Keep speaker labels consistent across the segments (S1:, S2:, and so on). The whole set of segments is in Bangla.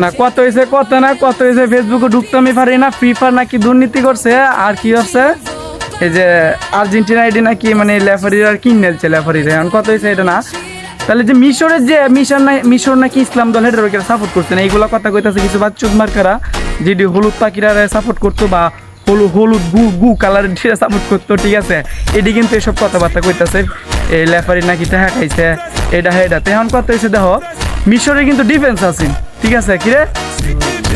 S1: না কত হয়েছে কত না কত হয়েছে ফেসবুকে ঢুকতে আমি পারি না, ফিফা নাকি দুর্নীতি করছে আর কি হচ্ছে এই যে আর্জেন্টিনা আইডি নাকি মানে লেফারির আর কিনে দিচ্ছে লেফারির, এখন কত হয়েছে এটা না। তাহলে যে মিশরের যে মিশর নাকি ইসলাম দল হেটার সাপোর্ট করছে না, এইগুলো কথা কইতাছে কিছু বাচ্চুদ মার্কারা যেটি হলুদ পাখিরা সাপোর্ট করতো বা হলুদ গু গু কালারের সাপোর্ট করতো, ঠিক আছে। এটি কিন্তু এসব কথাবার্তা কইতাছে এই লেফারি নাকি টাকা খাইছে এটা হেডাতে। এখন কথা হয়েছে দেখো মিশরে কিন্তু ডিফেন্স আছে, ঠিক আছে, কিরে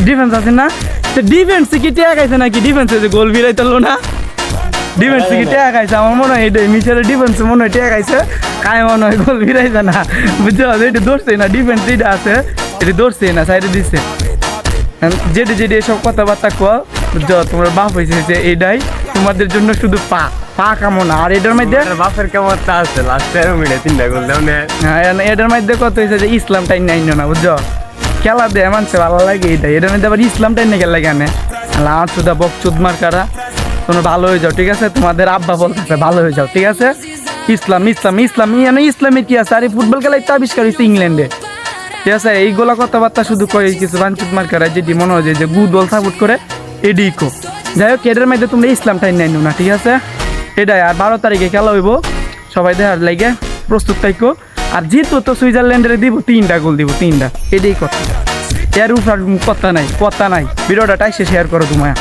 S1: ডিফেন্স আছে না, তো ডিফেন্সে কি টাকা খাইছে নাকি, ডিফেন্সে যে গোল ফিরাইতেলো না, ডিফেন্সে কি টাকা খাইছে, আমার মনে হয় এটাই মিশরের ডিফেন্সে মনে হয় টাকা খাইছে, কায় মনে হয় গোল ফিরাইছে না, বুঝতে পারছো, এটা ধরছে না, ডিফেন্স যেটা আছে এটা ধরছে না, সাইডে দিচ্ছে। যেটি যেটি এসব কথাবার্তা কো বুঝছো, তোমার বাপ হয়েছে এটাই তোমাদের জন্য শুধু পা কামনা। আর এটার মধ্যে
S2: বাপের কেমনটা আছে লাস্ট 13 মিনিটে 3টা গোল দাও না।
S1: হ্যাঁ এটার মধ্যে কত হয়েছে যে ইসলাম টাইম নাই না, বুঝছো, খেলা দেয় মানছে ভালো লাগে এটাই, এটার মধ্যে আবার ইসলাম টাইম না খেলা কেন আমার শুধু বকচুদ মার্কারা, তোমরা ভালো হয়ে যাও, ঠিক আছে, তোমাদের আব্বা বলতেছে ভালো হয়ে যাও, ঠিক আছে। ইসলাম ইসলাম ইসলাম ইসলামে কি আছে, আর এই ফুটবল খেলা তো আবিষ্কার হয়েছে ইংল্যান্ডে, ঠিক আছে। এইগুলা কথাবার্তা শুধু কয়ে কিছু বাঞ্চুদ মার্কারা যেটি মনে হয় যে গুদল সাপোর্ট করে এডি কো, যাই হোক এটার মধ্যে তোমরা ইসলাম টাইম নাই না, ঠিক আছে, এটাই। আর 12 তারিখে খেলা হইব, সবাই দেখার লাগে প্রস্তুত থাকো। আর যেহেতু তো সুইজারল্যান্ডের দিব 3টা গোল দিব, 3টা, এটাই কথা, এর উপর কথা নাই, ভিডিওটা টাইসে শেয়ার করো তোমায়।